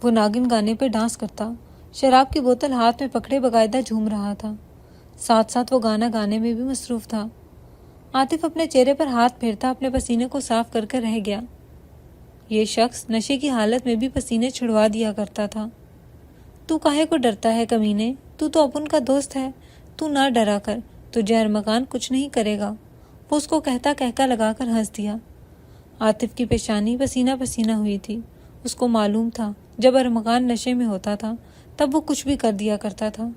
وہ ناگن گانے پہ ڈانس کرتا، شراب کی بوتل ہاتھ میں پکڑے باقاعدہ جھوم رہا تھا، ساتھ ساتھ وہ گانا گانے میں بھی مصروف تھا۔ عاطف اپنے چہرے پر ہاتھ پھیرتا اپنے پسینے کو صاف کر کر رہ گیا۔ یہ شخص نشے کی حالت میں بھی پسینے چھڑوا دیا کرتا تھا۔ تو کاہے کو ڈرتا ہے کمینے؟ تو اپن کا دوست ہے، تو نہ ڈرا کر، تجھے ارمغان کچھ نہیں کرے گا۔ وہ اس کو کہتا کہکا لگا کر ہنس دیا۔ عاطف کی پیشانی پسینہ پسینہ ہوئی تھی۔ اس کو معلوم تھا جب ارمغان نشے میں ہوتا تھا تب وہ کچھ بھی کر دیا کرتا تھا۔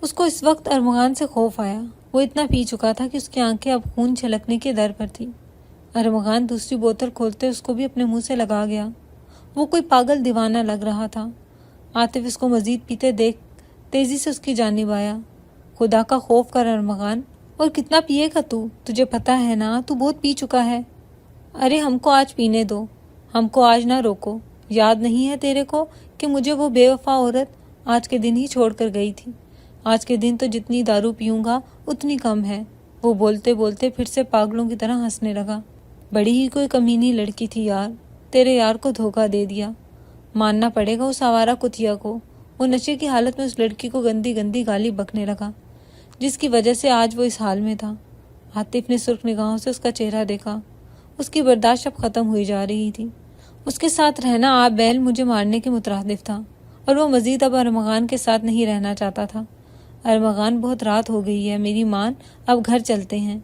اس کو اس وقت ارمغان سے خوف آیا۔ وہ اتنا پی چکا تھا کہ اس کی آنکھیں اب خون چھلکنے کے در پر تھی۔ ارمغان دوسری بوتل کھولتے اس کو بھی اپنے منہ سے لگا گیا۔ وہ کوئی پاگل دیوانہ لگ رہا تھا۔ عاطف اس کو مزید پیتے دیکھ تیزی سے اس کی جانب آیا۔ خدا کا خوف کر ارمغان، اور کتنا پیے گا تو؟ تجھے پتہ ہے نا تو بہت پی چکا ہے۔ ارے ہم کو آج پینے دو، ہم کو آج نہ روکو۔ یاد نہیں ہے تیرے کو کہ مجھے وہ بے وفا عورت آج کے دن ہی چھوڑ کر گئی تھی؟ آج کے دن تو جتنی دارو پیوں گا اتنی کم ہے۔ وہ بولتے بولتے پھر سے پاگلوں کی طرح ہنسنے لگا۔ بڑی ہی کوئی کمینی لڑکی تھی یار، تیرے یار کو دھوکہ دے دیا۔ ماننا پڑے گا اس آوارہ کتیا کو۔ وہ نشے کی حالت میں اس لڑکی کو گندی گندی گالی بکنے لگا جس کی وجہ سے آج وہ اس حال میں تھا۔ عاطف نے سرخ نگاہوں سے اس کا چہرہ دیکھا۔ اس کی برداشت اب ختم ہوئی جا رہی تھی۔ اس کے ساتھ رہنا آپ بیل مجھے مارنے کے مترادف تھا، اور وہ مزید اب ارمغان کے ساتھ نہیں رہنا چاہتا تھا۔ ارمغان بہت رات ہو گئی ہے، میری مان، اب گھر چلتے ہیں۔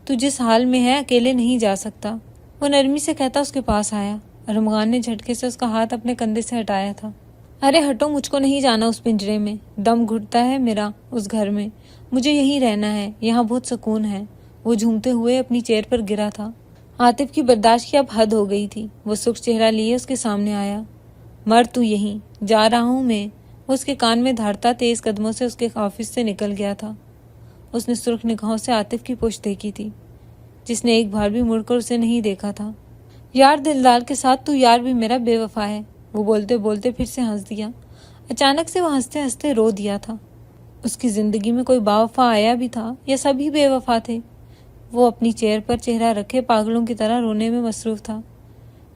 تو جس حال میں ہے اکیلے نہیں جا سکتا، وہ نرمی سے کہتا اس کے پاس آیا۔ ارمغان نے جھٹکے سے اس کا ہاتھ اپنے کندھے سے ہٹایا تھا۔ ارے ہٹو، مجھ کو نہیں جانا اس پنجرے میں، دم گھٹتا ہے میرا اس گھر میں، مجھے یہیں رہنا ہے، یہاں بہت سکون ہے۔ وہ جھومتے ہوئے اپنی چیئر پر گرا تھا۔ عاطف کی برداشت کی اب حد ہو گئی تھی۔ وہ سرخ چہرہ لیے اس کے سامنے آیا۔ مر تو یہیں، جا رہا ہوں میں۔ وہ اس کے کان میں دھاڑتا تیز قدموں سے اس کے آفس سے نکل گیا تھا۔ اس نے سرخ نگاہوں سے عاطف کی پشت دیکھی تھی، جس نے ایک بار بھی مڑ کر اسے نہیں دیکھا تھا۔ یار دلدار کے ساتھ تو یار بھی میرا بے وفا ہے۔ وہ بولتے بولتے پھر سے ہنس دیا۔ اچانک سے وہ ہنستے ہنستے رو دیا تھا۔ اس کی زندگی میں کوئی باوفا آیا بھی تھا یا سبھی بے وفا تھے؟ وہ اپنی چیئر پر چہرہ رکھے پاگلوں کی طرح رونے میں مصروف تھا۔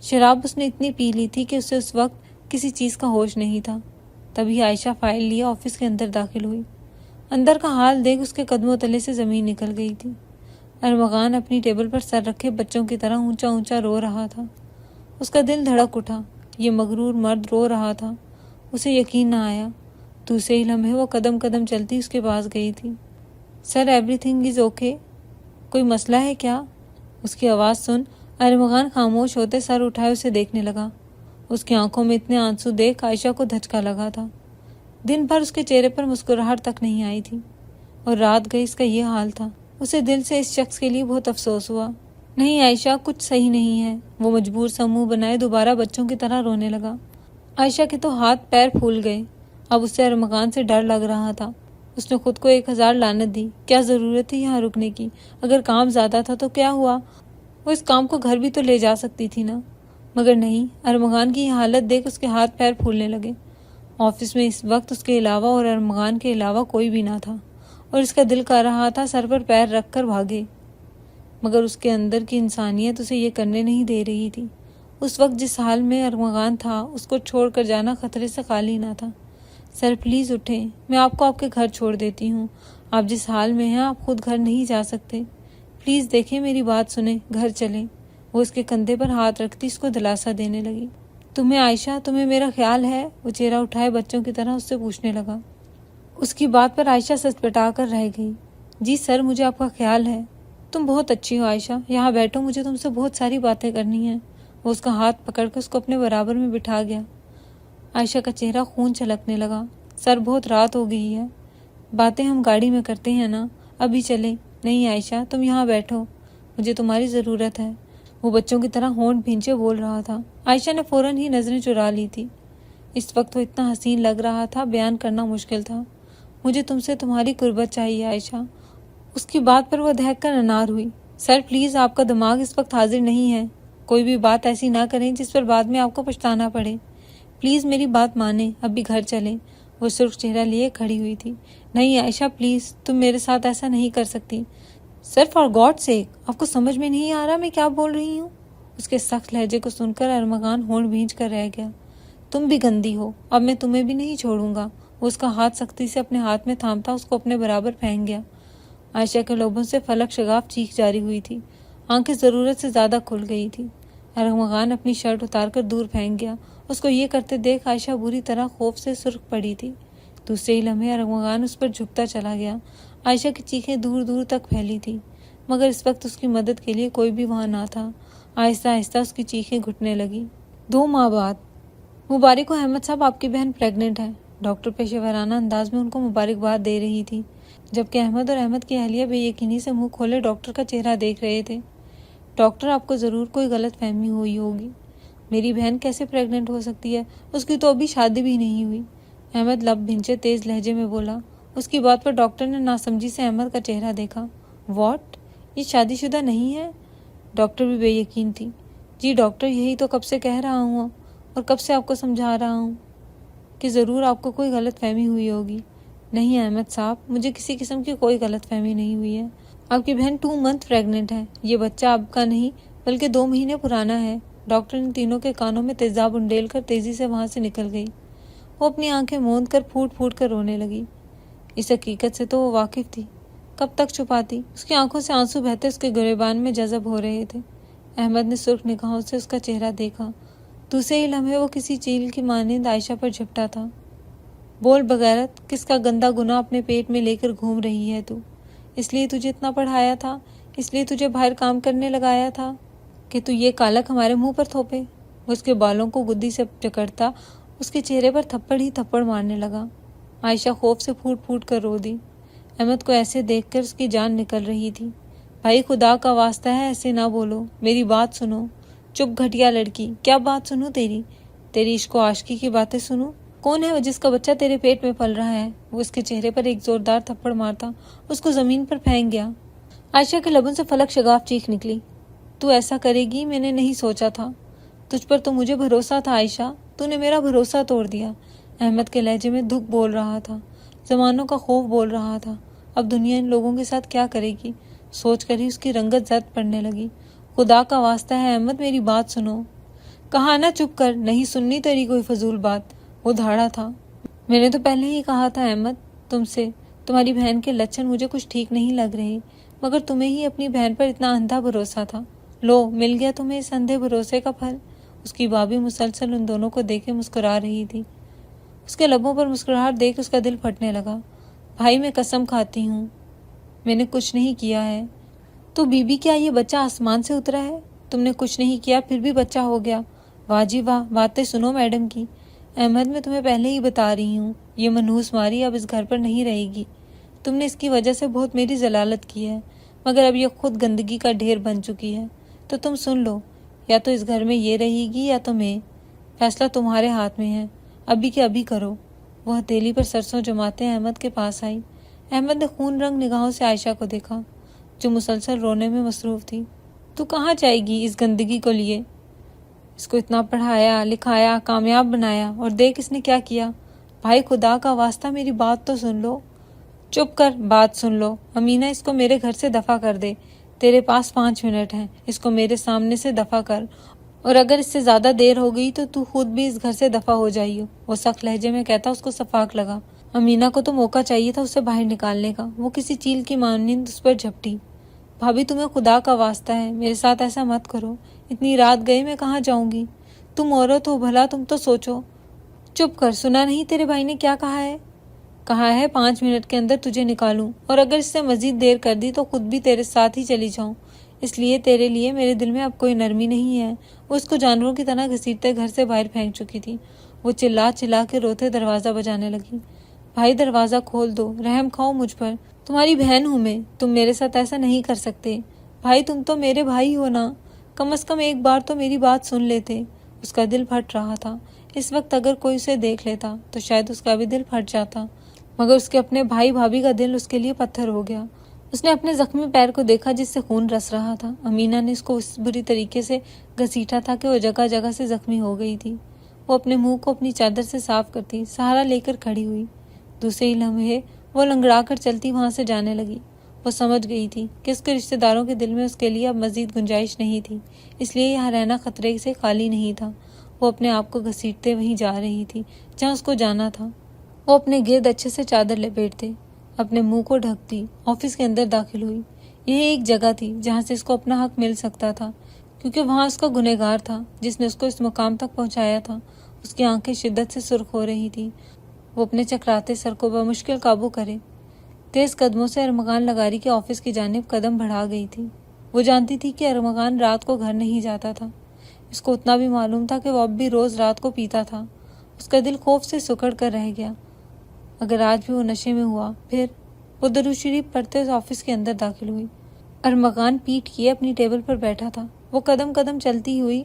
شراب اس نے اتنی پی لی تھی کہ اسے اس وقت کسی چیز کا ہوش نہیں تھا۔ تبھی عائشہ فائل لیے آفس کے اندر داخل ہوئی۔ اندر کا حال دیکھ اس کے قدموں تلے سے زمین نکل گئی تھی۔ ارمغان اپنی ٹیبل پر سر رکھے بچوں کی طرح اونچا اونچا رو رہا تھا۔ اس کا دل دھڑک اٹھا۔ یہ مغرور مرد رو رہا تھا۔ اسے یقین نہ آیا۔ دوسرے ہی لمحے وہ قدم قدم چلتی اس کے پاس گئی تھی۔ سر ایوری تھنگ از اوکے؟ کوئی مسئلہ ہے کیا؟ اس کی آواز سن ارمغان خاموش ہوتے سر اٹھائے اسے دیکھنے لگا۔ اس کی آنکھوں میں اتنے آنسو دیکھ عائشہ کو دھچکا لگا تھا۔ دن بھر اس کے چہرے پر مسکراہٹ تک نہیں آئی تھی، اور رات گئی اس کا یہ حال تھا۔ اسے دل سے اس شخص کے لیے بہت افسوس ہوا۔ نہیں عائشہ، کچھ صحیح نہیں ہے۔ وہ مجبور سا منہ بنائے دوبارہ بچوں کی طرح رونے لگا۔ عائشہ کے تو ہاتھ پیر پھول گئے۔ اب اسے ارمغان سے ڈر لگ رہا تھا۔ اس نے خود کو 1000 لعنت دی۔ کیا ضرورت تھی یہاں رکنے کی؟ اگر کام زیادہ تھا تو کیا ہوا؟ وہ اس کام کو گھر بھی تو لے جا سکتی تھی نا۔ مگر نہیں، ارمغان کی یہ حالت دیکھ اس کے ہاتھ پیر پھولنے لگے۔ آفس میں اس وقت اس کے علاوہ اور ارمغان کے علاوہ کوئی بھی نہ تھا، اور اس کا دل کر رہا تھا سر پر پیر رکھ کر بھاگے، مگر اس کے اندر کی انسانیت اسے یہ کرنے نہیں دے رہی تھی۔ اس وقت جس حال میں ارمغان تھا اس کو چھوڑ کر جانا خطرے سے خالی نہ تھا۔ سر پلیز اٹھیں، میں آپ کو آپ کے گھر چھوڑ دیتی ہوں۔ آپ جس حال میں ہیں آپ خود گھر نہیں جا سکتے۔ پلیز دیکھیں، میری بات سنیں، گھر چلیں۔ وہ اس کے کندھے پر ہاتھ رکھتی اس کو دلاسا دینے لگی۔ تمہیں عائشہ، تمہیں میرا خیال ہے؟ وہ چہرہ اٹھائے بچوں کی طرح اس سے پوچھنے لگا۔ اس کی بات پر عائشہ سچپٹا کر رہ گئی۔ جی سر، مجھے آپ کا خیال ہے۔ تم بہت اچھی ہو عائشہ، یہاں بیٹھو، مجھے تم سے بہت ساری باتیں کرنی ہیں۔ وہ اس کا ہاتھ پکڑ کر اس کو اپنے برابر میں بٹھا گیا۔ عائشہ کا چہرہ خون چھلکنے لگا۔ سر، بہت رات ہو گئی ہے، باتیں ہم گاڑی میں کرتے ہیں نا، ابھی چلیں۔ نہیں عائشہ، تم یہاں بیٹھو، مجھے تمہاری ضرورت ہے۔ وہ بچوں کی طرح ہونٹ بھینچے بول رہا تھا۔ عائشہ نے فوراً ہی نظریں چرا لی تھی۔ اس وقت وہ اتنا حسین لگ رہا تھا، بیان کرنا مشکل تھا۔ مجھے تم سے تمہاری قربت چاہیے عائشہ۔ اس کی بات پر وہ دہک کر انار ہوئی۔ سر پلیز، آپ کا دماغ اس وقت حاضر نہیں ہے۔ کوئی بھی بات ایسی نہ کریں جس پر بعد میں آپ کو پچھتانا پڑے۔ پلیز میری بات مانیں، ابھی گھر چلیں۔ وہ سرخ چہرہ لیے کھڑی ہوئی تھی۔ نہیں عائشہ پلیز، تم میرے ساتھ ایسا نہیں کر سکتی۔ سر فار گاڈ سیک، آپ کو سمجھ میں نہیں آ رہا میں کیا بول رہی ہوں؟ اس کے سخت لہجے کو سن کر ارمغان ہونٹ بھینچ کر رہ گیا۔ تم بھی گندی ہو، اب میں تمہیں بھی نہیں چھوڑوں گا۔ وہ اس کا ہاتھ سختی سے اپنے ہاتھ میں تھامتا اس کو اپنے برابر پھینک گیا۔ عائشہ کے لبوں سے فلک شگاف چیخ جاری ہوئی تھی، آنکھیں ضرورت سے زیادہ کھل گئی تھی۔ ارغمغان اپنی شرٹ اتار کر دور پھینک گیا۔ اس کو یہ کرتے دیکھ عائشہ بری طرح خوف سے سرخ پڑی تھی۔ دوسرے ہی لمحے ارغمغان اس پر جھکتا چلا گیا۔ عائشہ کی چیخیں دور دور تک پھیلی تھی، مگر اس وقت اس کی مدد کے لیے کوئی بھی وہاں نہ تھا۔ آہستہ آہستہ اس کی چیخیں گھٹنے لگی۔ 2 ماہ بعد۔ مبارک ہو احمد صاحب، آپ کی بہن پریگننٹ ہے۔ ڈاکٹر پیشہ ورانہ انداز میں ان کو مبارکباد دے رہی تھی، جبکہ احمد اور احمد کی اہلیہ بے یقینی سے منہ کھولے ڈاکٹر کا چہرہ دیکھ رہے تھے۔ ڈاکٹر، آپ کو ضرور کوئی غلط فہمی ہوئی ہوگی۔ میری بہن کیسے پریگننٹ ہو سکتی ہے؟ اس کی تو ابھی شادی بھی نہیں ہوئی۔ احمد لب بھنچے تیز لہجے میں بولا۔ اس کی بات پر ڈاکٹر نے ناسمجھی سے احمد کا چہرہ دیکھا۔ واٹ؟ یہ شادی شدہ نہیں ہے؟ ڈاکٹر بھی بے یقین تھی۔ جی ڈاکٹر، یہی تو کب سے کہہ رہا ہوں اور کب سے آپ کو سمجھا رہا ہوں کہ ضرور آپ کو کوئی غلط فہمی ہوئی ہوگی۔ نہیں احمد صاحب، مجھے کسی قسم کی کوئی غلط فہمی نہیں ہوئی ہے۔ آپ کی بہن 2 منتھ پریگننٹ ہے۔ یہ بچہ آپ کا نہیں بلکہ 2 مہینے پرانا ہے۔ ڈاکٹر نے تینوں کے کانوں میں تیزاب انڈیل کر تیزی سے وہاں سے نکل گئی۔ وہ اپنی آنکھیں موند کر پھوٹ پھوٹ کر رونے لگی۔ اس حقیقت سے تو وہ واقف تھی، کب تک چھپاتی؟ اس کی آنکھوں سے آنسو بہتے اس کے گریبان میں جذب ہو رہے تھے۔ احمد نے سرخ نگاہوں سے اس کا چہرہ دیکھا۔ دوسرے ہی لمحے وہ کسی چیل کی مانند عائشہ پر جھپٹا تھا۔ بول بغیرت، کس کا گندا گناہ اپنے پیٹ میں لے کر گھوم رہی ہے تو؟ اس لیے تجھے اتنا پڑھایا تھا، اس لیے تجھے باہر کام کرنے لگایا تھا کہ تو یہ کالک ہمارے منہ پر تھوپے؟ وہ اس کے بالوں کو گدی سے جکڑتا اس کے چہرے پر تھپڑ ہی تھپڑ مارنے لگا۔ عائشہ خوف سے پھوٹ پھوٹ کر رو دی۔ احمد کو ایسے دیکھ کر اس کی جان نکل رہی تھی۔ بھائی خدا کا واسطہ ہے ایسے نہ بولو، میری بات سنو۔ چپ گھٹیا لڑکی، کیا بات سنوں تیری عشق و عاشقی کی باتیں سنوں؟ کون ہے وہ جس کا بچہ تیرے پیٹ میں پل رہا ہے؟ وہ اس کے چہرے پر ایک زوردار تھپڑ مارتا اس کو زمین پر پھینک گیا۔ عائشہ کے لبوں سے فلک شگاف چیخ نکلی۔ تو ایسا کرے گی میں نے نہیں سوچا تھا، تجھ پر تو مجھے بھروسہ تھا عائشہ، تو نے میرا بھروسہ توڑ دیا۔ احمد کے لہجے میں دکھ بول رہا تھا، زمانوں کا خوف بول رہا تھا۔ اب دنیا ان لوگوں کے ساتھ کیا کرے گی؟ سوچ کر ہی اس کی رنگت زرد پڑنے لگی۔ خدا کا واسطہ ہے احمد، میری بات سنو۔ کہا نا چپ کر، نہیں سننی تیری کوئی فضول بات۔ وہ دھاڑا تھا۔ میں نے تو پہلے ہی کہا تھا احمد تم سے، تمہاری بہن کے لچھن مجھے کچھ ٹھیک نہیں لگ رہے، مگر تمہیں ہی اپنی بہن پر اتنا اندھا بھروسہ تھا۔ لو مل گیا تمہیں اس اندھے بھروسے کا پھل۔ اس کی بھابھی مسلسل ان دونوں کو دیکھے مسکرا رہی تھی۔ اس کے لبوں پر مسکراہٹ دیکھ اس کا دل پھٹنے لگا۔ بھائی میں قسم کھاتی ہوں میں نے کچھ نہیں کیا ہے۔ تو بی بی، کیا یہ بچہ آسمان سے اترا ہے؟ تم نے کچھ نہیں کیا پھر بھی بچہ ہو گیا؟ واہ جی واہ، باتیں سنو میڈم کی۔ احمد میں تمہیں پہلے ہی بتا رہی ہوں، یہ منحوس ماری اب اس گھر پر نہیں رہے گی۔ تم نے اس کی وجہ سے بہت میری ضلالت کی ہے، مگر اب یہ خود گندگی کا ڈھیر بن چکی ہے۔ تو تم سن لو، یا تو اس گھر میں یہ رہے گی یا تو میں۔ فیصلہ تمہارے ہاتھ میں ہے، ابھی کے ابھی کرو۔ وہ ہتھیلی پر سرسوں جماتے احمد کے پاس آئی۔ احمد نے خون رنگ نگاہوں سے عائشہ کو دیکھا، جو مسلسل رونے میں مصروف تھی۔ تو کہاں جائے گی اس گندگی کو لیے؟ اس کو اتنا پڑھایا لکھایا کامیاب بنایا، اور دیکھ اس نے کیا کیا۔ بھائی خدا کا واسطہ میری بات تو سن لو۔ چپ کر، بات سن لو۔ امینہ اس کو میرے گھر سے دفع کر دے، تیرے پاس 5 منٹ ہیں، اس کو میرے سامنے سے دفع کر، اور اگر اس سے زیادہ دیر ہو گئی تو خود بھی اس گھر سے دفع ہو جائیو۔ وہ سخت لہجے میں کہتا اس کو صفاق لگا۔ امینہ کو تو موقع چاہیے تھا اسے باہر نکالنے کا، وہ کسی چیل کی مانند اس پر جھپٹی۔ بھابھی تمہیں خدا کا واسطہ ہے میرے ساتھ ایسا مت کرو، اتنی رات گئے میں کہاں جاؤں گی؟ تم عورت ہو، بھلا تم تو سوچو۔ چپ کر، سنا نہیں تیرے بھائی نے کیا کہا ہے؟ کہا ہے 5 منٹ کے اندر تجھے نکالوں، اور اگر اس سے مزید دیر کر دی تو خود بھی تیرے ساتھ ہی چلی جاؤں۔ اس لیے تیرے لیے میرے دل میں اب کوئی نرمی نہیں ہے۔ وہ اس کو جانوروں کی طرح گھسیٹتے گھر سے باہر پھینک چکی تھی۔ وہ چلا چلا کے روتے دروازہ بجانے لگی۔ بھائی دروازہ کھول دو، رحم کھاؤ مجھ پر، تمہاری بہن ہوں میں، تم میرے ساتھ ایسا نہیں کر سکتے۔ بھائی تم تو میرے بھائی ہو نا، کم از کم ایک بار تو میری بات سن لیتے۔ اس کا دل پھٹ رہا تھا۔ اس وقت اگر کوئی اسے دیکھ لیتا تو شاید اس کا بھی دل پھٹ جاتا، مگر اس کے اپنے بھائی بھابھی کا دل اس کے لیے پتھر ہو گیا۔ اس نے اپنے زخمی پیر کو دیکھا جس سے خون رس رہا تھا۔ امینہ نے اس کو اس بری طریقے سے گھسیٹا تھا کہ وہ جگہ جگہ سے زخمی ہو گئی تھی۔ وہ اپنے منہ کو اپنی چادر سے صاف کرتی سہارا لے کر کھڑی ہوئی۔ دوسرے ہی لمحے وہ لنگڑا کر چلتی وہاں سے جانے لگی۔ وہ سمجھ گئی تھی کہ اس کے رشتہ داروں کے دل میں اس کے لیے اب مزید گنجائش نہیں تھی، اس لیے یہ ہرانہ خطرے سے خالی نہیں تھا۔ وہ اپنے آپ کو گھسیٹتے وہیں جا رہی تھی جہاں اس کو جانا تھا۔ وہ اپنے گرد اچھے سے چادر لپیٹتے، اپنے منہ کو ڈھکتی، آفس کے اندر داخل ہوئی۔ یہ ایک جگہ تھی جہاں سے اس کو اپنا حق مل سکتا تھا، کیونکہ وہاں اس کا گنہگار تھا جس نے اس کو اس مقام تک پہنچایا تھا۔ اس کی آنکھیں شدت سے سرخ ہو رہی تھی۔ وہ اپنے چکراتے سر کو بمشکل قابو کرے تیز قدموں سے ارمغان لغاری کے آفس کی جانب قدم بڑھا گئی تھی۔ وہ جانتی تھی کہ ارمغان رات کو گھر نہیں جاتا تھا۔ اس کو اتنا بھی معلوم تھا کہ وہ اب بھی روز رات کو پیتا تھا۔ اس کا دل خوف سے سکڑ کر رہ گیا۔ اگر آج بھی وہ نشے میں ہوا پھر؟ وہ درود شریف پڑھتے اس آفس کے اندر داخل ہوئی۔ ارمغان پیٹ کیے اپنی ٹیبل پر بیٹھا تھا۔ وہ قدم قدم چلتی ہوئی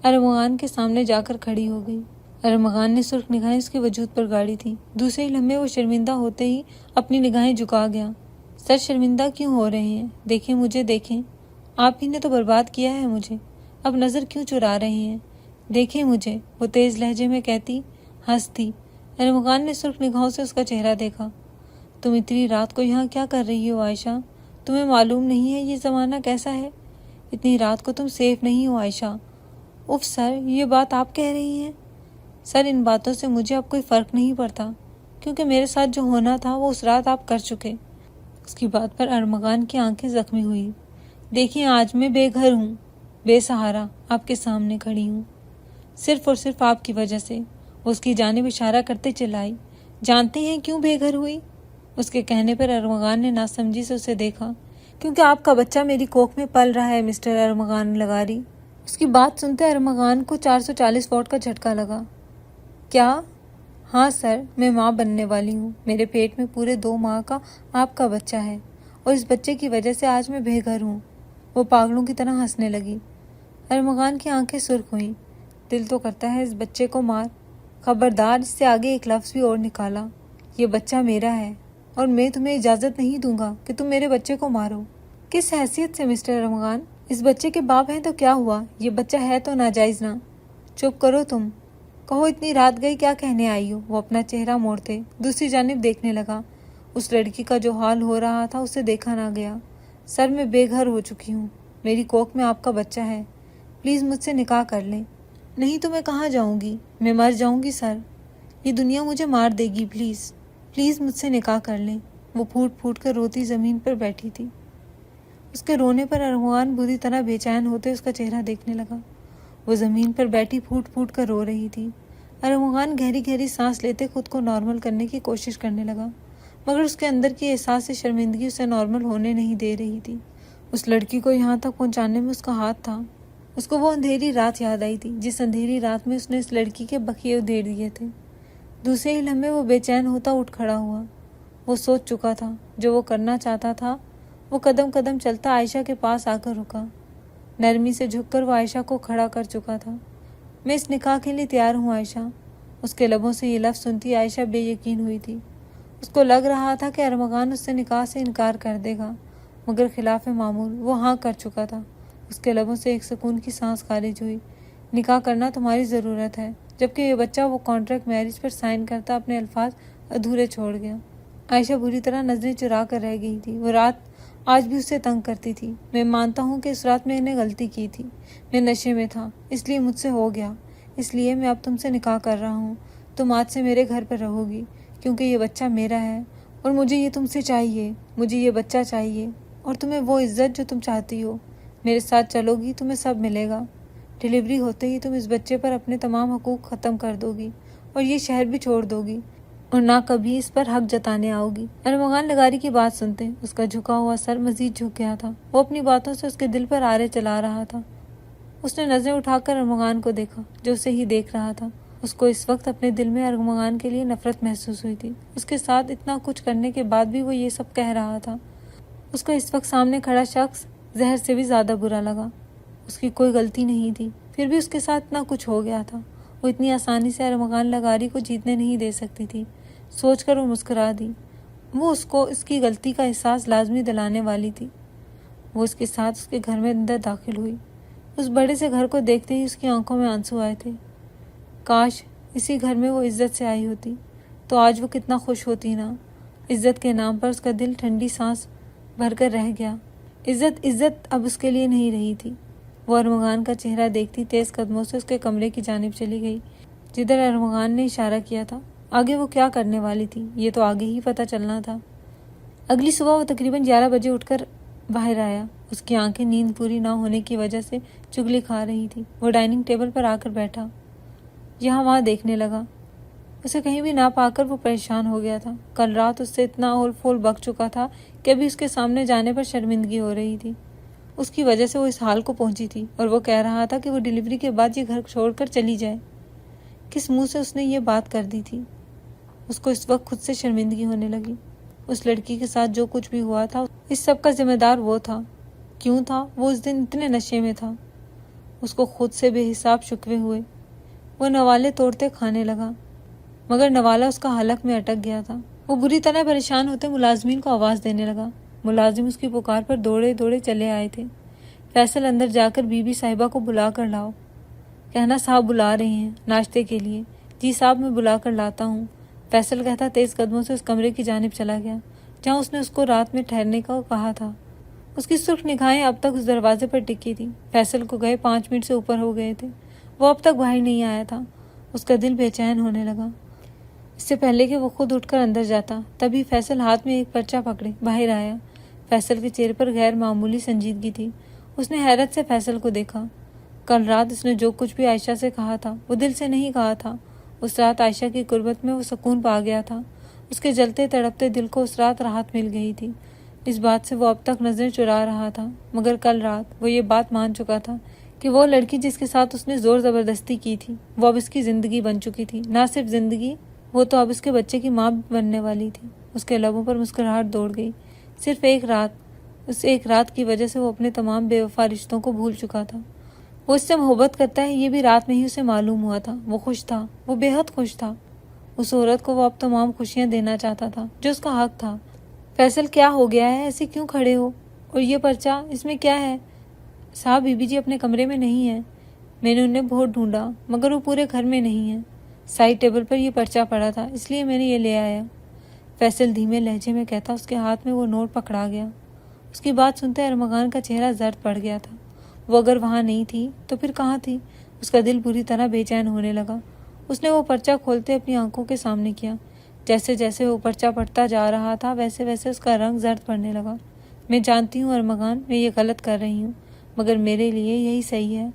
ارمغان کے سامنے جا کر کھڑی ہو گئی۔ ارمغان نے سرخ نگاہیں اس کے وجود پر گاڑی تھی۔ دوسرے ہی لمحے وہ شرمندہ ہوتے ہی اپنی نگاہیں جھکا گیا۔ سر شرمندہ کیوں ہو رہے ہیں؟ دیکھیں مجھے، دیکھیں، آپ ہی نے تو برباد کیا ہے مجھے، اب نظر کیوں چرا رہے ہیں؟ دیکھیں مجھے، وہ تیز لہجے میں کہتی، ہنستی۔ ارمغان نے سرخ نگاہوں سے اس کا چہرہ دیکھا۔ تم اتنی رات کو یہاں کیا کر رہی ہو عائشہ؟ تمہیں معلوم نہیں ہے یہ زمانہ کیسا ہے؟ اتنی رات کو تم سیف نہیں ہو عائشہ۔ اف سر، یہ بات آپ کہہ رہی ہیں؟ سر، ان باتوں سے مجھے اب کوئی فرق نہیں پڑتا، کیونکہ میرے ساتھ جو ہونا تھا وہ اس رات آپ کر چکے۔ اس کی بات پر ارمغان کی آنکھیں زخمی ہوئی۔ دیکھیں، آج میں بے گھر ہوں، بے سہارا، آپ کے سامنے کھڑی ہوں، صرف اور صرف آپ کی وجہ سے۔ وہ اس کی جانب اشارہ کرتے چلائی۔ جانتے ہیں کیوں بے گھر ہوئی؟ اس کے کہنے پر ارمغان نے ناسمجھی سے اسے دیکھا۔ کیونکہ آپ کا بچہ میری کوکھ میں پل رہا ہے مسٹر ارمغان لغاری۔ اس کی بات سنتے ارمغان کو 440 واٹ کا جھٹکا لگا۔ کیا؟ ہاں سر، میں ماں بننے والی ہوں۔ میرے پیٹ میں پورے 2 ماہ کا آپ کا بچہ ہے، اور اس بچے کی وجہ سے آج میں بے گھر ہوں۔ وہ پاگلوں کی طرح ہنسنے لگی۔ ارمغان کی آنکھیں سرخ ہوئیں۔ دل تو کرتا ہے اس بچے کو مار۔ خبردار، اس سے آگے ایک لفظ بھی اور نکالا، یہ بچہ میرا ہے، اور میں تمہیں اجازت نہیں دوں گا کہ تم میرے بچے کو مارو۔ کس حیثیت سے مسٹر ارمغان؟ اس بچے کے باپ ہیں تو کیا ہوا؟ یہ بچہ ہے تو ناجائز نہ؟ چپ کرو تم، کہو اتنی رات گئی کیا کہنے آئی ہو؟ وہ اپنا چہرہ موڑتے دوسری جانب دیکھنے لگا۔ اس لڑکی کا جو حال ہو رہا تھا اسے دیکھا نہ گیا۔ سر، میں بے گھر ہو چکی ہوں، میری کوکھ میں آپ کا بچہ ہے، پلیز مجھ سے نکاح کر لیں، نہیں تو میں کہاں جاؤں گی؟ میں مر جاؤں گی سر، یہ دنیا مجھے مار دے گی، پلیز پلیز مجھ سے نکاح کر لیں۔ وہ پھوٹ پھوٹ کر روتی زمین پر بیٹھی تھی۔ اس کے رونے پر ارمغان بری طرح بے چین ہوتے اس کا چہرہ دیکھنے لگا۔ وہ زمین پر بیٹھی پھوٹ پھوٹ کر رو رہی تھی۔ ارمغان گہری گہری سانس لیتے خود کو نارمل کرنے کی کوشش کرنے لگا، مگر اس کے اندر کی احساس سے شرمندگی اسے نارمل ہونے نہیں دے رہی تھی۔ اس لڑکی کو یہاں تک پہنچانے میں اس کا ہاتھ تھا۔ اس کو وہ اندھیری رات یاد آئی تھی جس اندھیری رات میں اس نے اس لڑکی کے بقیے ادھیڑ دیے تھے۔ دوسرے ہی لمحے وہ بے چین ہوتا اٹھ کھڑا ہوا۔ وہ سوچ چکا تھا جو وہ کرنا چاہتا تھا۔ وہ قدم قدم چلتا عائشہ کے پاس آ کر رکا۔ نرمی سے جھک کر وہ عائشہ کو کھڑا کر چکا تھا۔ میں اس نکاح کے لیے تیار ہوں عائشہ۔ اس کے لبوں سے یہ لفظ سنتی عائشہ بے یقین ہوئی تھی۔ اس کو لگ رہا تھا کہ ارمغان اس سے نکاح سے انکار کر دے گا، مگر خلاف معمول وہ ہاں کر چکا تھا۔ اس کے لبوں سے ایک سکون کی سانس خارج ہوئی۔ نکاح کرنا تمہاری ضرورت ہے، جبکہ یہ بچہ وہ کانٹریکٹ میرج پر سائن کرتا اپنے الفاظ ادھورے چھوڑ گیا۔ عائشہ بری طرح نظریں چرا کر رہ گئی تھی۔ وہ رات آج بھی اسے تنگ کرتی تھی۔ میں مانتا ہوں کہ اس رات میں نے غلطی کی تھی، میں نشے میں تھا، اس لیے مجھ سے ہو گیا، اس لیے میں اب تم سے نکاح کر رہا ہوں۔ تم آج سے میرے گھر پر رہو گی، کیونکہ یہ بچہ میرا ہے، اور مجھے یہ تم سے چاہیے، مجھے یہ بچہ چاہیے، اور تمہیں وہ عزت جو تم چاہتی ہو۔ میرے ساتھ چلو گی، تمہیں سب ملے گا۔ ڈیلیوری ہوتے ہی تم اس بچے پر اپنے تمام حقوق ختم کر دو گی، اور یہ شہر بھی چھوڑ دو گی، اور نہ کبھی اس پر حق جتانے آؤ گی۔ ارمغان لغاری کی بات سنتے اس کا جھکا ہوا سر مزید جھک گیا تھا۔ وہ اپنی باتوں سے اس کے دل پر آرے چلا رہا تھا۔ اس نے نظریں اٹھا کر ارمغان کو دیکھا جو اسے ہی دیکھ رہا تھا۔ اس کو اس وقت اپنے دل میں ارمغان کے لیے نفرت محسوس ہوئی تھی۔ اس کے ساتھ اتنا کچھ کرنے کے بعد بھی وہ یہ سب کہہ رہا تھا۔ اس کو اس وقت سامنے کھڑا شخص زہر سے بھی زیادہ برا لگا۔ اس کی کوئی غلطی نہیں تھی، پھر بھی اس کے ساتھ اتنا کچھ ہو گیا تھا۔ وہ اتنی آسانی سے ارمغان لغاری کو جیتنے نہیں دے سکتی تھی۔ سوچ کر وہ مسکرا دی۔ وہ اس کو اس کی غلطی کا احساس لازمی دلانے والی تھی۔ وہ اس کے ساتھ اس کے گھر میں اندر داخل ہوئی۔ اس بڑے سے گھر کو دیکھتے ہی اس کی آنکھوں میں آنسو آئے تھے۔ کاش اسی گھر میں وہ عزت سے آئی ہوتی تو آج وہ کتنا خوش ہوتی نا۔ عزت کے نام پر اس کا دل ٹھنڈی سانس بھر کر رہ گیا۔ عزت اب اس کے لیے نہیں رہی تھی۔ وہ ارمغان کا چہرہ دیکھتی تیز قدموں سے اس کے کمرے کی جانب چلی گئی جدھر ارمغان نے اشارہ کیا تھا۔ آگے وہ کیا کرنے والی تھی یہ تو آگے ہی پتہ چلنا تھا۔ اگلی صبح وہ تقریباً 11 بجے اٹھ کر باہر آیا۔ اس کی آنکھیں نیند پوری نہ ہونے کی وجہ سے چگلی کھا رہی تھی۔ وہ ڈائننگ ٹیبل پر آ کر بیٹھا، یہاں وہاں دیکھنے لگا۔ اسے کہیں بھی نہ پا کر وہ پریشان ہو گیا تھا۔ کل رات اس سے اتنا اول پھول بک چکا تھا کہ ابھی اس کے سامنے جانے پر شرمندگی ہو رہی تھی۔ اس کی وجہ سے وہ اس حال کو پہنچی تھی اور وہ کہہ رہا تھا کہ وہ ڈیلیوری کے بعد یہ گھر چھوڑ کر چلی جائے۔ کس منہ سے اس نے یہ بات کر دی تھی؟ اس کو اس وقت خود سے شرمندگی ہونے لگی۔ اس لڑکی کے ساتھ جو کچھ بھی ہوا تھا اس سب کا ذمہ دار وہ تھا۔ کیوں تھا؟ وہ اس دن اتنے نشے میں تھا۔ اس کو خود سے بے حساب شکوے ہوئے۔ وہ نوالے توڑتے کھانے لگا مگر نوالا اس کا حلق میں اٹک گیا تھا۔ وہ بری طرح پریشان ہوتے ملازمین کو آواز دینے لگا۔ ملازم اس کی پکار پر دوڑے دوڑے چلے آئے تھے۔ فیصل اندر جا کر بی بی صاحبہ کو بلا کر لاؤ۔ کہنا صاحب بلا رہے ہیں ناشتے کے لیے۔ جی صاحب میں بلا کر لاتا ہوں، فیصل کہتا تیز قدموں سے اس کمرے کی جانب چلا گیا جہاں اس نے اس کو رات میں ٹھہرنے کا کہا تھا۔ اس کی سرخ نگاہیں اب تک اس دروازے پر ٹکی تھی۔ فیصل کو گئے 5 منٹ سے اوپر ہو گئے تھے، وہ اب تک باہر نہیں آیا تھا۔ اس کا دل بے چین ہونے لگا۔ اس سے پہلے کہ وہ خود اٹھ کر اندر جاتا تبھی فیصل ہاتھ میں ایک پرچہ پکڑے باہر آیا۔ فیصل کے چہرے پر غیر معمولی سنجیدگی تھی۔ اس نے حیرت سے فیصل کو دیکھا۔ کل رات اس نے جو کچھ بھی عائشہ سے کہا تھا وہ دل سے نہیں کہا تھا۔ اس رات عائشہ کی قربت میں وہ سکون پا گیا تھا۔ اس کے جلتے تڑپتے دل کو اس رات راحت مل گئی تھی۔ اس بات سے وہ اب تک نظریں چرا رہا تھا مگر کل رات وہ یہ بات مان چکا تھا کہ وہ لڑکی جس کے ساتھ اس نے زور زبردستی کی تھی وہ اب اس کی زندگی بن چکی تھی۔ نہ صرف زندگی، وہ تو اب اس کے بچے کی ماں بننے والی تھی۔ اس کے لبوں پر مسکراہٹ دوڑ گئی۔ صرف ایک رات، اس ایک رات کی وجہ سے وہ اپنے تمام بے وفا رشتوں کو بھول چکا تھا۔ وہ اس سے محبت کرتا ہے یہ بھی رات میں ہی اسے معلوم ہوا تھا۔ وہ خوش تھا، وہ بے حد خوش تھا۔ اس عورت کو وہ اب تمام خوشیاں دینا چاہتا تھا جو اس کا حق تھا۔ فیصل کیا ہو گیا ہے؟ ایسے کیوں کھڑے ہو؟ اور یہ پرچہ اس میں کیا ہے؟ صاحب بی بی جی اپنے کمرے میں نہیں ہے، میں نے انہیں بہت ڈھونڈا مگر وہ پورے گھر میں نہیں ہے۔ سائڈ ٹیبل پر یہ پرچہ پڑا تھا اس لیے میں نے یہ لے آیا، فیصل دھیمے لہجے میں کہتا۔ اس کے ہاتھ میں وہ نوٹ پکڑا گیا۔ اس کی بات سنتے ارمغان کا چہرہ زرد پڑ گیا تھا۔ وہ اگر وہاں نہیں تھی تو پھر کہاں تھی؟ اس کا دل بری طرح بے چین ہونے لگا۔ اس نے وہ پرچہ کھولتے اپنی آنکھوں کے سامنے کیا۔ جیسے جیسے وہ پرچہ پڑھتا جا رہا تھا ویسے ویسے اس کا رنگ زرد پڑنے لگا۔ میں جانتی ہوں ارمغان میں یہ غلط کر رہی ہوں مگر میرے لیے یہی صحیح ہے۔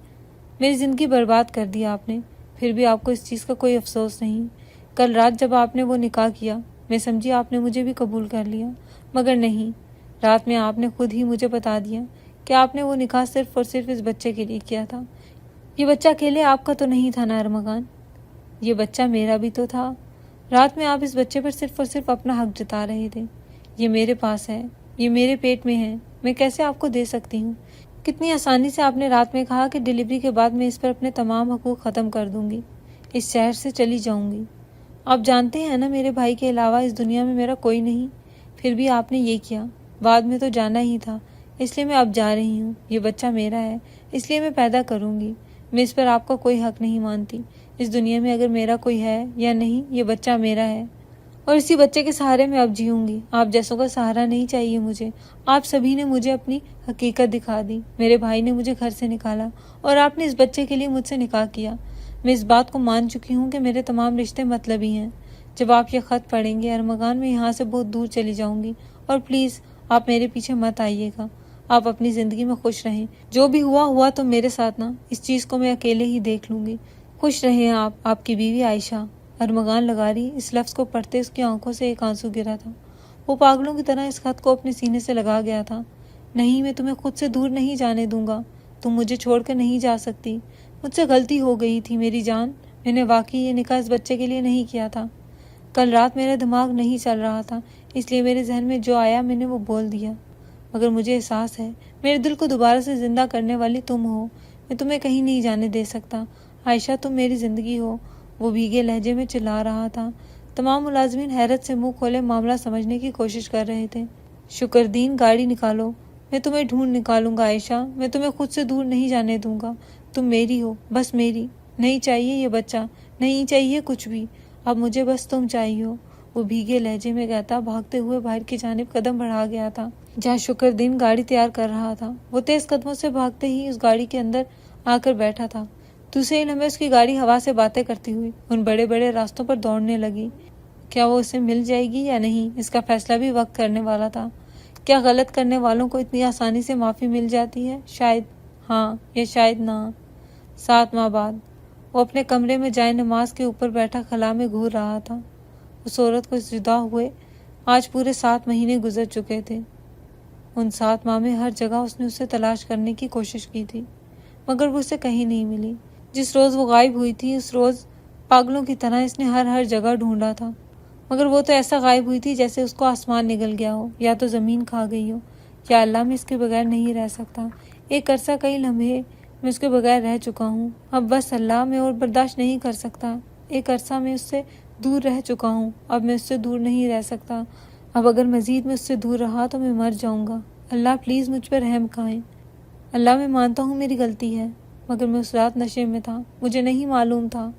میری زندگی برباد کر دی آپ نے، پھر بھی آپ کو اس چیز کا کوئی افسوس نہیں۔ کل رات جب آپ نے وہ نکاح کیا میں سمجھی آپ نے مجھے بھی قبول کر لیا مگر نہیں۔ رات میں آپ نے خود ہی مجھے بتا دیا کہ آپ نے وہ نکاح صرف اور صرف اس بچے کے لیے کیا تھا۔ یہ بچہ اکیلے آپ کا تو نہیں تھا نا ارمغان، یہ بچہ میرا بھی تو تھا۔ رات میں آپ اس بچے پر صرف اور صرف اپنا حق جتا رہے تھے۔ یہ میرے پاس ہے، یہ میرے پیٹ میں ہے، میں کیسے آپ کو دے سکتی ہوں؟ کتنی آسانی سے آپ نے رات میں کہا کہ ڈیلیوری کے بعد میں اس پر اپنے تمام حقوق ختم کر دوں گی، اس شہر سے چلی جاؤں گی۔ آپ جانتے ہیں نا میرے بھائی کے علاوہ اس دنیا میں میرا کوئی نہیں، پھر بھی آپ نے یہ کیا۔ بعد میں تو جانا ہی تھا اس لیے میں اب جا رہی ہوں۔ یہ بچہ میرا ہے اس لیے میں پیدا کروں گی، میں اس پر آپ کا کوئی حق نہیں مانتی۔ اس دنیا میں اگر میرا کوئی ہے یا نہیں یہ بچہ میرا ہے اور اسی بچے کے سہارے میں اب جیوں گی۔ آپ جیسوں کا سہارا نہیں چاہیے مجھے۔ آپ سبھی نے مجھے اپنی حقیقت دکھا دی۔ میرے بھائی نے مجھے گھر سے نکالا اور آپ نے اس بچے کے لیے مجھ سے نکاح کیا۔ میں اس بات کو مان چکی ہوں کہ میرے تمام رشتے مطلبی ہیں۔ جب آپ یہ خط پڑھیں گے ارمغان میں یہاں سے بہت دور چلی جاؤں گی اور پلیز آپ میرے پیچھے مت آئیے گا۔ آپ اپنی زندگی میں خوش رہیں، جو بھی ہوا تو میرے ساتھ نہ، اس چیز کو میں اکیلے ہی دیکھ لوں گی۔ خوش رہیں آپ کی بیوی عائشہ۔ ارمغان لگا رہی اس لفظ کو پڑھتے اس کی آنکھوں سے ایک آنسو گرا تھا۔ وہ پاگلوں کی طرح اس خط کو اپنے سینے سے لگا گیا تھا۔ نہیں، میں تمہیں خود سے دور نہیں جانے دوں گا، تم مجھے چھوڑ کر نہیں جا سکتی۔ مجھ سے غلطی ہو گئی تھی میری جان، میں نے واقعی یہ نکاح اس بچے کے لیے نہیں کیا تھا۔ کل رات میرا دماغ نہیں چل رہا تھا اس لیے میرے ذہن میں جو آیا میں نے وہ بول دیا، مگر مجھے احساس ہے میرے دل کو دوبارہ سے زندہ کرنے والی تم ہو، میں تمہیں کہیں نہیں جانے دے سکتا۔ عائشہ تم میری زندگی ہو، وہ بھیگے لہجے میں چلا رہا تھا۔ تمام ملازمین حیرت سے منہ کھولے معاملہ سمجھنے کی کوشش کر رہے تھے۔ شکردین گاڑی نکالو، میں تمہیں ڈھونڈ نکالوں گا عائشہ، میں تمہیں خود سے دور نہیں جانے دوں گا، تم میری ہو، بس میری۔ نہیں چاہیے یہ بچہ، نہیں چاہیے کچھ بھی، اب مجھے بس تم چاہیے ہو، وہ بھیگے لہجے میں کہتا بھاگتے ہوئے باہر کی جانب قدم بڑھا گیا تھا۔ جہاں شکردین گاڑی تیار کر رہا تھا۔ وہ تیز قدموں سے بھاگتے ہی اس گاڑی کے اندر آ کر بیٹھا تھا۔ دوسرے ہی لمحے اس کی گاڑی ہوا سے باتیں کرتی ہوئی ان بڑے بڑے راستوں پر دوڑنے لگی۔ کیا وہ اسے مل جائے گی یا نہیں، اس کا فیصلہ بھی وقت کرنے والا تھا۔ کیا غلط کرنے والوں کو اتنی آسانی سے معافی مل جاتی ہے؟ شاید ہاں یا شاید نہ۔ 7 ماہ بعد وہ اپنے کمرے میں جائے نماز کے اوپر بیٹھا خلا میں گھور رہا تھا۔ اس عورت کو جدا ہوئے آج پورے 7 مہینے گزر چکے تھے۔ ان 7 ماہ میں ہر جگہ اس نے اسے تلاش کرنے کی کوشش کی تھی، مگر وہ اسے کہیں نہیں ملی۔ جس روز وہ غائب ہوئی تھی اس روز پاگلوں کی طرح اس نے ہر جگہ ڈھونڈا تھا، مگر وہ تو ایسا غائب ہوئی تھی جیسے اس کو آسمان نگل گیا ہو یا تو زمین کھا گئی ہو۔ یا اللہ، میں اس کے بغیر نہیں رہ سکتا۔ ایک عرصہ کئی لمحے میں اس کے بغیر رہ چکا ہوں۔ اب بس اللہ، میں اور برداشت نہیں کر سکتا۔ ایک عرصہ میں اس سے دور رہ چکا ہوں، اب میں اس سے دور نہیں رہ سکتا۔ اب اگر مزید میں اس سے دور رہا تو میں مر جاؤں گا۔ اللہ پلیز مجھ پر رحم کھائیں۔ اللہ، میں مانتا ہوں میری غلطی ہے، مگر میں اس رات نشے میں تھا، مجھے نہیں معلوم تھا۔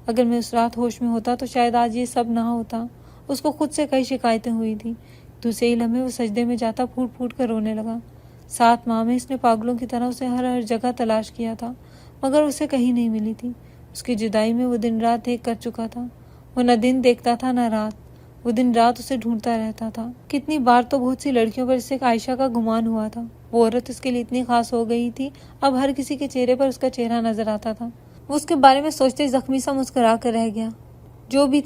اگر میں اس رات ہوش میں ہوتا تو شاید آج یہ سب نہ ہوتا۔ اس کو خود سے کئی شکایتیں ہوئی تھیں۔ دوسرے ہی لمحے وہ سجدے میں جاتا پھوٹ پھوٹ کر رونے لگا۔ 7 ماہ میں اس نے پاگلوں کی طرح اسے ہر جگہ تلاش کیا تھا، مگر اسے کہیں نہیں ملی تھی۔ اس کی جدائی میں وہ دن رات ایک کر چکا تھا۔ وہ نہ دن دیکھتا تھا نہ رات، وہ دن رات اسے ڈھونڈتا رہتا تھا۔ کتنی بار تو بہت سی لڑکیوں پر اسے عائشہ کا گمان ہوا تھا۔ وہ عورت اس کے لیے اتنی خاص ہو گئی تھی، اب ہر کسی کے چہرے پر اس کا چہرہ نظر آتا تھا۔ وہ اس کے بارے میں سوچتے زخمی سا مسکرا کر رہ گیا۔ جو بھی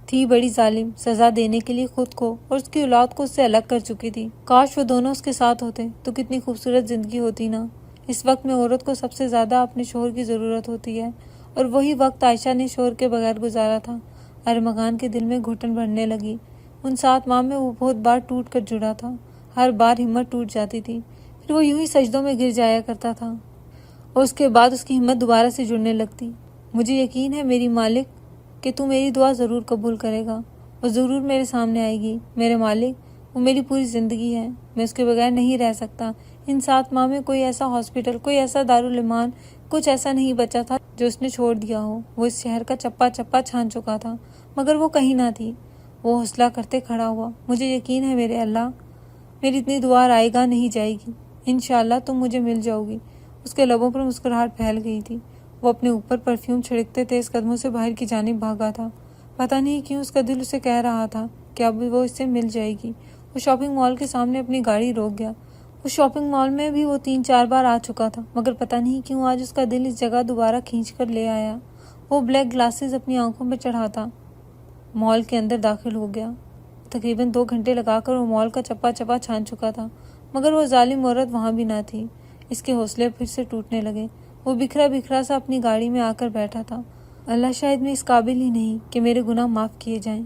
تھی بڑی ظالم، سزا دینے کے لیے خود کو اور اس کی اولاد کو اس سے الگ کر چکی تھی۔ کاش وہ دونوں اس کے ساتھ ہوتے تو کتنی خوبصورت زندگی ہوتی نا۔ اس وقت میں عورت کو سب سے زیادہ اپنے شوہر کی ضرورت ہوتی ہے، اور وہی وقت عائشہ نے شوہر کے بغیر گزارا تھا۔ ارمغان کے دل میں گھٹن بڑھنے لگی۔ ان 7 ماہ میں وہ بہت بار ٹوٹ کر جڑا تھا، ہر بار ہمت ٹوٹ جاتی تھی، پھر وہ یوں ہی سجدوں میں گر جایا کرتا تھا، اور اس کے بعد اس کی ہمت دوبارہ سے جڑنے لگتی۔ مجھے یقین ہے میری مالک کہ تو میری دعا ضرور قبول کرے گا، وہ ضرور میرے سامنے آئے گی۔ میرے مالک، وہ میری پوری زندگی ہے، میں اس کے بغیر نہیں رہ سکتا۔ ان 7 ماہ میں کوئی ایسا ہاسپٹل، کوئی ایسا دارالایمان، کچھ ایسا نہیں بچا تھا جو اس نے چھوڑ دیا ہو۔ وہ اس شہر کا چپا چپا چھان چکا تھا، مگر وہ کہیں نہ تھی۔ وہ حوصلہ کرتے کھڑا ہوا۔ مجھے یقین ہے میرے اللہ، میری اتنی دعا رائے گاہ نہیں جائے گی، انشاءاللہ تم مجھے مل جاؤ گی۔ اس کے لبوں پر مسکراہٹ پھیل گئی تھی۔ وہ اپنے اوپر پرفیوم چھڑکتے تیز قدموں سے باہر کی جانب بھاگا تھا۔ پتہ نہیں کیوں اس کا دل اسے کہہ رہا تھا کہ اب وہ اس سے مل جائے گی۔ وہ شاپنگ مال کے سامنے اپنی گاڑی روک گیا۔ اس شاپنگ مال میں بھی وہ 3-4 بار آ چکا تھا، مگر پتہ نہیں کیوں آج اس کا دل اس جگہ دوبارہ کھینچ کر لے آیا۔ وہ بلیک گلاسز اپنی آنکھوں پہ چڑھاتا مال کے اندر داخل ہو گیا۔ تقریباً 2 گھنٹے لگا کر وہ مال کا چپا چپا چھان چکا تھا، مگر وہ ظالم عورت وہاں بھی نہ تھی۔ اس کے حوصلے پھر سے ٹوٹنے لگے۔ وہ بکھرا بکھرا سا اپنی گاڑی میں آ کر بیٹھا تھا۔ اللہ، شاید میں اس قابل ہی نہیں کہ میرے گناہ معاف کیے جائیں۔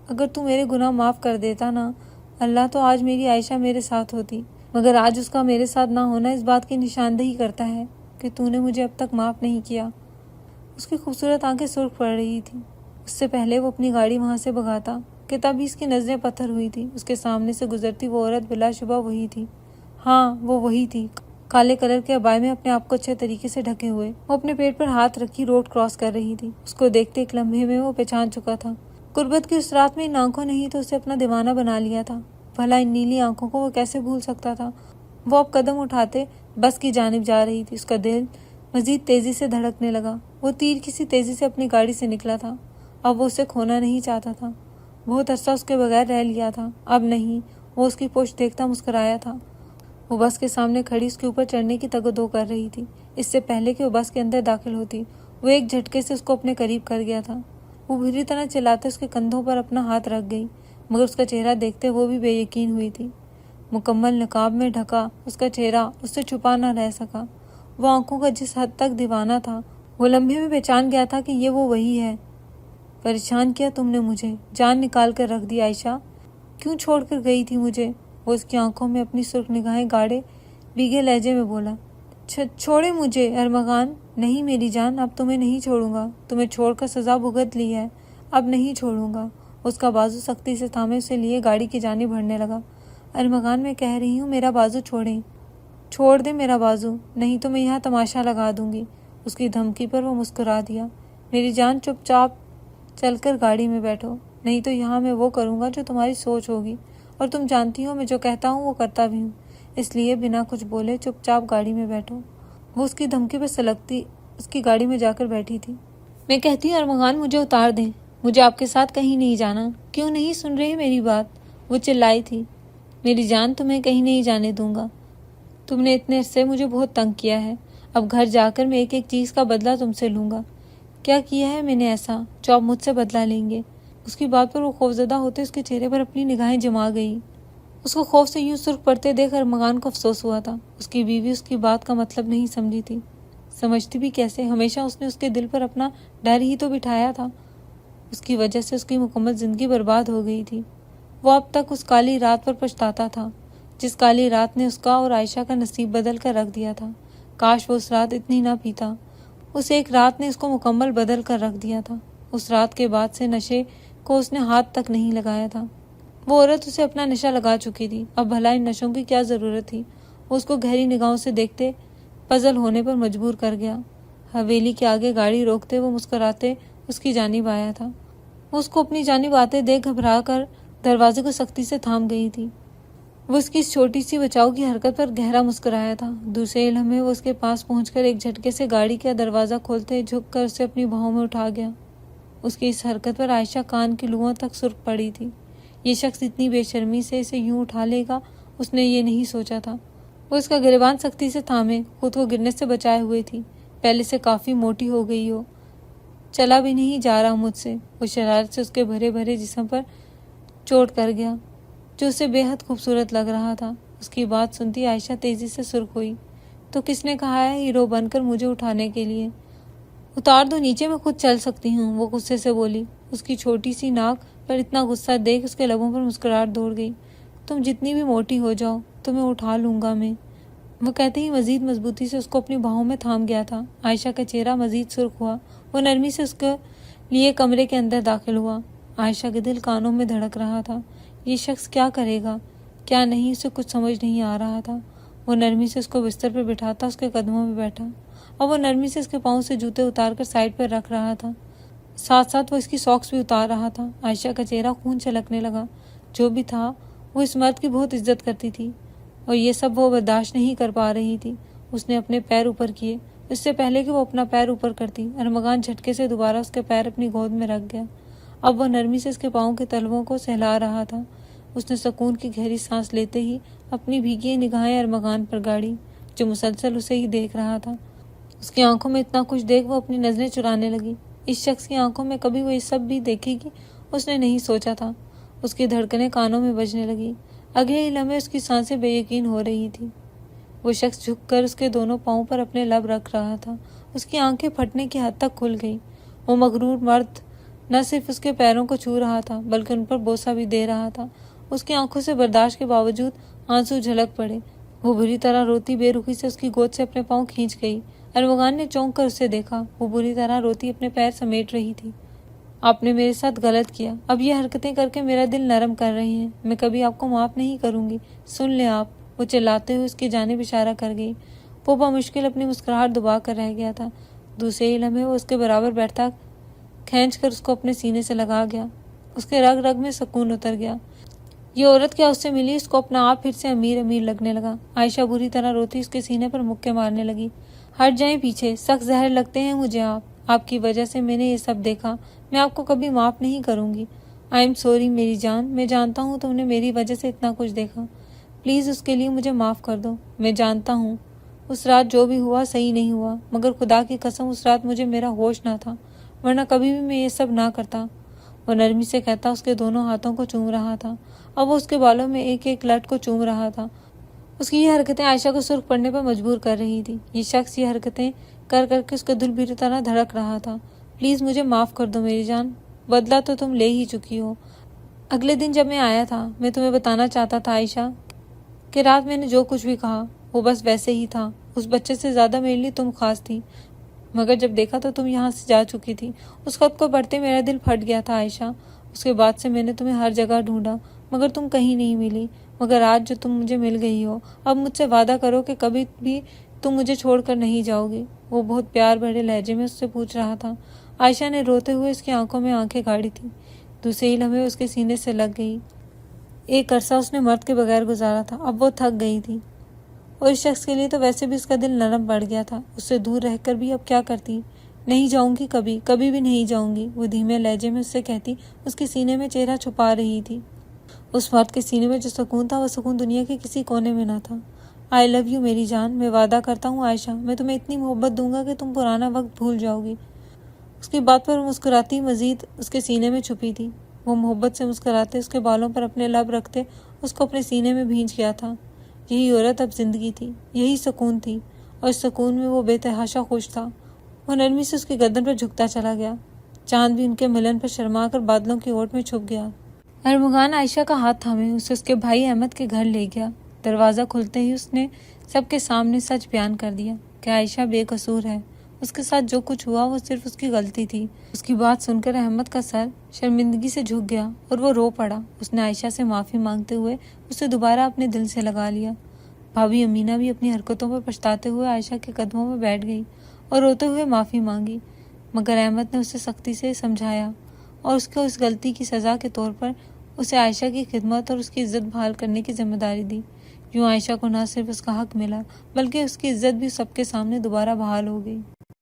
اگر تو میرے گناہ معاف کر دیتا نا اللہ، تو آج میری عائشہ میرے ساتھ ہوتی، مگر آج اس کا میرے ساتھ نہ ہونا اس بات کی نشاندہی کرتا ہے کہ تو نے مجھے اب تک معاف نہیں کیا۔ اس کی خوبصورت آنکھیں سرخ پڑ رہی تھیں۔ اس سے پہلے وہ اپنی گاڑی وہاں سے بھگاتا کہ تب ہی اس کی نظریں پتھر ہوئی تھی۔ اس کے سامنے سے گزرتی وہ عورت بلا شبہ وہی تھی۔ ہاں، وہ وہی تھی، کالے کلر کے عبائے میں اپنے آپ کو اچھے طریقے سے ڈھکے ہوئے۔ وہ اپنے پیٹ پر ہاتھ رکھی روڈ کراس کر رہی تھی۔ اس کو دیکھتے ایک لمحے میں وہ پہچان چکا تھا۔ قربت کی اس رات میں ان آنکھوں نے ہی تو اسے اپنا دیوانہ بنا لیا تھا۔ بھلا ان نیلی آنکھوں کو وہ کیسے بھول سکتا تھا؟ وہ اب قدم اٹھاتے بس کی جانب جا رہی تھی۔ اس کا دل مزید تیزی سے دھڑکنے لگا۔ وہ تیر کسی تیزی سے اپنی گاڑی سے نکلا تھا۔ اب وہ اسے کھونا نہیں چاہتا تھا۔ بہت عرصہ اس کے بغیر رہ لیا تھا، اب نہیں۔ وہ اس کی پشت دیکھتا مسکرایا تھا۔ وہ بس کے سامنے کھڑی اس کے اوپر چڑھنے کی تگ و دو کر رہی تھی۔ اس سے پہلے کہ وہ بس کے اندر داخل ہوتی، وہ ایک جھٹکے سے اس کو اپنے قریب کر گیا تھا۔ وہ بری طرح چلاتے اس کے کندھوں پر اپنا ہاتھ رکھ گئی، مگر اس کا چہرہ دیکھتے وہ بھی بے یقین ہوئی تھی۔ مکمل نقاب میں ڈھکا اس کا چہرہ اس سے چھپا نہ رہ سکا۔ وہ آنکھوں کا جس حد تک دیوانہ تھا، وہ لمحے میں پہچان گیا تھا کہ یہ وہ وہی ہے۔ پریشان کیا تم نے مجھے، جان نکال کر رکھ دی عائشہ، کیوں چھوڑ کر گئی تھی مجھے؟ وہ اس کی آنکھوں میں اپنی سرخ نگاہیں گاڑے بھیگے لہجے میں بولا۔ چھوڑے مجھے ارمغان۔ نہیں میری جان، اب تمہیں نہیں چھوڑوں گا، تمہیں چھوڑ کر سزا بھگت لی ہے، اب نہیں چھوڑوں گا۔ اس کا بازو سختی سے تھامے اسے لیے گاڑی کی جانب بڑھنے لگا۔ ارمغان، میں کہہ رہی ہوں میرا بازو چھوڑیں، چھوڑ دے میرا بازو، نہیں تو میں یہاں تماشا لگا دوں گی۔ اس کی دھمکی پر وہ مسکرا دیا۔ میری جان، چپ چاپ چل کر گاڑی میں بیٹھو، نہیں تو یہاں میں وہ کروں گا جو تمہاری سوچ ہوگی۔ اور تم جانتی ہو میں جو کہتا ہوں وہ کرتا بھی ہوں، اس لیے بنا کچھ بولے چپ چاپ گاڑی میں بیٹھو۔ وہ اس کی دھمکی پہ سلگتی اس کی گاڑی میں جا کر بیٹھی تھی۔ میں کہتی ہوں ارمغان مجھے اتار دیں، مجھے آپ کے ساتھ کہیں نہیں جانا۔ کیوں نہیں سن رہے میری بات؟ وہ چلائی تھی۔ میری جان تمہیں کہیں نہیں جانے دوں گا، تم نے اتنے عرصے مجھے بہت تنگ کیا ہے، اب گھر جا کر میں ایک ایک چیز کا بدلہ تم سے لوں گا۔ کیا کیا ہے میں نے ایسا جو آپ مجھ سے بدلہ لیں گے؟ اس کی بات پر وہ خوفزدہ ہوتے اس کے چہرے پر اپنی نگاہیں جما گئی۔ اس کو خوف سے یوں سرخ پڑتے دیکھ ارمغان کو افسوس ہوا تھا۔ اس کی بیوی اس کی بات کا مطلب نہیں سمجھی تھی، سمجھتی بھی کیسے؟ ہمیشہ اس نے اس کے دل پر اپنا ڈر ہی تو بٹھایا تھا۔ اس کی وجہ سے اس کی مکمل زندگی برباد ہو گئی تھی۔ وہ اب تک اس کالی رات پر پچھتاتا تھا جس کالی رات نے اس کا اور عائشہ کا نصیب بدل کر رکھ دیا تھا۔ کاش وہ اس رات اتنی نہ پیتا۔ اس ایک رات نے اس کو مکمل بدل کر رکھ دیا تھا۔ اس رات کے بعد سے نشے کو اس نے ہاتھ تک نہیں لگایا تھا۔ وہ عورت اسے اپنا نشہ لگا چکی تھی، اب بھلا ان نشوں کی کیا ضرورت تھی؟ وہ اس کو گہری نگاہوں سے دیکھتے پزل ہونے پر مجبور کر گیا۔ حویلی کے آگے گاڑی روکتے وہ مسکراتے اس کی جانب آیا تھا۔ وہ اس کو اپنی جانب آتے دیکھ گھبرا کر دروازے کو سختی سے تھام گئی تھی۔ وہ اس کی اس چھوٹی سی بچاؤ کی حرکت پر گہرا مسکرایا تھا۔ دوسرے لمحے وہ اس کے پاس پہنچ کر ایک جھٹکے سے گاڑی کا دروازہ کھولتے جھک کر اسے اپنی بھاؤں میں اٹھا گیا۔ اس کی اس حرکت پر عائشہ کان کی لوؤں تک سرخ پڑی تھی۔ یہ شخص اتنی بے شرمی سے اسے یوں اٹھا لے گا اس نے یہ نہیں سوچا تھا۔ وہ اس کا گریبان سختی سے تھامے خود کو گرنے سے بچائے ہوئے تھی، پہلے سے کافی موٹی ہو گئی ہو، چلا بھی نہیں جا رہا مجھ سے۔ وہ شرارت سے اس کے بھرے بھرے جسم پر چوٹ کر گیا جو اسے بے حد خوبصورت لگ رہا تھا۔ اس کی بات سنتی عائشہ تیزی سے سرخ ہوئی۔ تو کس نے کہا ہے ہیرو بن کر مجھے اٹھانے کے لیے؟ اتار دو نیچے، میں خود چل سکتی ہوں، وہ غصے سے بولی۔ اس کی چھوٹی سی ناک پر اتنا غصہ دیکھ اس کے لبوں پر مسکراہٹ دوڑ گئی۔ تم جتنی بھی موٹی ہو جاؤ تمہیں اٹھا لوں گا میں، وہ کہتے ہی مزید مضبوطی سے اس کو اپنی باہوں میں تھام گیا تھا۔ عائشہ کا چہرہ مزید سرخ ہوا۔ وہ نرمی سے اس کے لیے کمرے کے اندر داخل ہوا۔ عائشہ کے دل کانوں میں دھڑک رہا تھا۔ یہ شخص کیا کرے گا کیا نہیں، اسے کچھ سمجھ نہیں آ رہا تھا۔ وہ نرمی سے اس کو بستر پر بٹھاتا اس کے قدموں میں بیٹھا اور وہ نرمی سے اس کے پاؤں سے جوتے اتار کر سائڈ پر رکھ رہا تھا، ساتھ ساتھ وہ اس کی ساکس بھی اتار رہا تھا۔ عائشہ کا چہرہ خون چھلکنے لگا۔ جو بھی تھا وہ اس مرد کی بہت عزت کرتی تھی اور یہ سب وہ برداشت نہیں کر پا رہی تھی۔ اس نے اپنے پیر اوپر کیے اس سے پہلے کہ وہ اپنا پیر اوپر کرتی۔ ارمغان جھٹکے سے دوبارہ اس کے پیر اپنی گود میں رکھ گیا۔ اب وہ نرمی سے اس کے پاؤں کے تلووں کو سہلا رہا تھا۔ اس نے سکون کی گہری سانس لیتے ہی اپنی بھیگی نگاہیں ارمغان پر گاڑی جو مسلسل اسے ہی دیکھ رہا تھا۔ اس کی آنکھوں میں اتنا کچھ دیکھ وہ اپنی نظریں چرانے لگی۔ اس شخص کی آنکھوں میں کبھی وہ یہ سب بھی دیکھے گی اس نے نہیں سوچا تھا۔ اس کی دھڑکنیں کانوں میں بجنے لگی۔ اگلے ہی لمحے اس کی سانسیں بے یقین ہو رہی تھی۔ وہ شخص جھک کر اس کے دونوں پاؤں پر اپنے لب رکھ رہا تھا۔ اس کی آنکھیں پھٹنے کی حد تک کھل گئی۔ وہ مغرور مرد نہ صرف اس کے پیروں کو چھو رہا تھا بلکہ ان پر بوسہ بھی دے رہا تھا۔ اس کی آنکھوں سے برداشت کے باوجود آنسو جھلک پڑے۔ وہ بری طرح روتی بے رخی سے اس کی گود سے اپنے پاؤں کھینچ گئی۔ ارمغان نے چونک کر اسے دیکھا۔ وہ بری طرح روتی اپنے پیر سمیٹ رہی تھی۔ آپ نے میرے ساتھ غلط کیا، اب یہ حرکتیں کر کے میرا دل نرم کر رہی ہیں، میں کبھی آپ کو معاف نہیں کروں گی، سن لیں آپ، وہ چلاتے ہوئے اس کی جانب اشارہ کر گئی۔ وہ بمشکل اپنی مسکراہٹ دبا کر رہ گیا تھا۔ دوسرے ہی لمحے وہ اس کے برابر بیٹھتا کھینچ کر اس کو اپنے سینے سے لگا گیا۔ اس کے رگ رگ میں سکون اتر گیا۔ یہ عورت کیا اس سے ملی، اس کو اپنا آپ پھر سے امیر امیر لگنے لگا۔ عائشہ بری طرح روتی اس کے سینے پر مکے مارنے لگی۔ ہٹ جائیں پیچھے، سخت زہر لگتے ہیں مجھے آپ کی وجہ سے میں نے یہ سب دیکھا، میں آپ کو کبھی معاف نہیں کروں گی۔ آئی ایم سوری میری جان، میں جانتا ہوں تم نے میری وجہ سے اتنا کچھ دیکھا، پلیز اس کے لیے مجھے معاف کر دو۔ میں جانتا ہوں اس رات جو بھی ہوا صحیح نہیں ہوا، مگر خدا کی قسم اس رات مجھے میرا ہوش نہ تھا، ورنہ کبھی بھی میں یہ سب نہ کرتا۔ وہ نرمی سے کہتا اس کے دونوں ہاتھوں کو چوم رہا تھا اور وہ اس کے بالوں میں ایک ایک لٹ کو چوم رہا تھا۔ اس کی یہ حرکتیں عائشہ کو سرخ پڑنے پر مجبور کر رہی تھی۔ یہ شخص یہ حرکتیں کر کر کے اس کا دل بری طرح دھڑک رہا تھا۔ پلیز مجھے معاف کر دو میری جان، بدلہ تو تم لے ہی چکی ہو۔ اگلے دن جب میں آیا تھا میں تمہیں بتانا چاہتا تھا عائشہ کہ رات میں نے جو کچھ بھی کہا وہ بس ویسے ہی تھا، اس بچے سے زیادہ میرے لیے تم خاص تھی، مگر جب دیکھا تو تم یہاں سے جا چکی تھی۔ اس خط کو پڑھتے میرا دل پھٹ گیا تھا عائشہ۔ اس کے بعد سے میں نے تمہیں ہر جگہ ڈھونڈا مگر تم کہیں نہیں ملی، مگر آج جو تم مجھے مل گئی ہو، اب مجھ سے وعدہ کرو کہ کبھی بھی تم مجھے چھوڑ کر نہیں جاؤ گی۔ وہ بہت پیار بھرے لہجے میں اس سے پوچھ رہا تھا۔ عائشہ نے روتے ہوئے اس کی آنکھوں میں آنکھیں گاڑی تھی۔ دوسرے ہی لمحے اس کے سینے سے لگ گئی۔ ایک عرصہ اس نے مرد کے بغیر گزارا تھا، اب وہ تھک گئی تھی، اور اس شخص کے لیے تو ویسے بھی اس کا دل نرم پڑ گیا تھا۔ اس سے دور رہ کر بھی اب کیا کرتی؟ نہیں جاؤں گی، کبھی کبھی بھی نہیں جاؤں گی، وہ دھیمے لہجے میں اس سے کہتی، اس کے سینے میں چہرہ چھپا رہی تھی۔ اس مرد کے سینے میں جو سکون تھا وہ سکون دنیا کے کسی کونے میں نہ تھا۔ آئی لو یو میری جان، میں وعدہ کرتا ہوں عائشہ، میں تمہیں اتنی محبت دوں گا کہ تم پرانا وقت بھول جاؤ گی۔ اس کی بات پر مسکراتی مزید اس کے سینے میں چھپی تھی۔ وہ محبت سے مسکراتے، اس کے بالوں پر اپنے لب رکھتے، اس کو اپنے سینے میں بھینچ گیا تھا۔ یہی عورت اب زندگی تھی، یہی سکون تھی، اور اس سکون میں وہ بے تحاشا خوش تھا۔ وہ نرمی سے اس کی گردن پر جھکتا چلا گیا۔ چاند بھی ان کے ملن پر شرما کر بادلوں کی اوٹ میں چھپ گیا۔ ارمغان عائشہ کا ہاتھ تھامے اسے اس کے بھائی احمد کے گھر لے گیا۔ دروازہ کھلتے ہی اس نے سب کے سامنے سچ بیان کر دیا کہ عائشہ بے قصور ہے، اس کے ساتھ جو کچھ ہوا وہ صرف اس کی غلطی تھی۔ اس کی بات سن کر احمد کا سر شرمندگی سے جھک گیا اور وہ رو پڑا۔ اس نے عائشہ سے معافی مانگتے ہوئے اسے دوبارہ اپنے دل سے لگا لیا۔ بھابھی امینہ بھی اپنی حرکتوں پر پچھتاتے ہوئے عائشہ کے قدموں میں بیٹھ گئی اور روتے ہوئے معافی مانگی، مگر احمد نے اسے سختی سے سمجھایا اور اس کو اس غلطی کی سزا کے طور پر اسے عائشہ کی خدمت اور اس کی عزت بحال کرنے کی ذمہ داری دی۔ یوں عائشہ کو نہ صرف اس کا حق ملا بلکہ اس کی عزت بھی سب کے سامنے دوبارہ بحال ہو گئی۔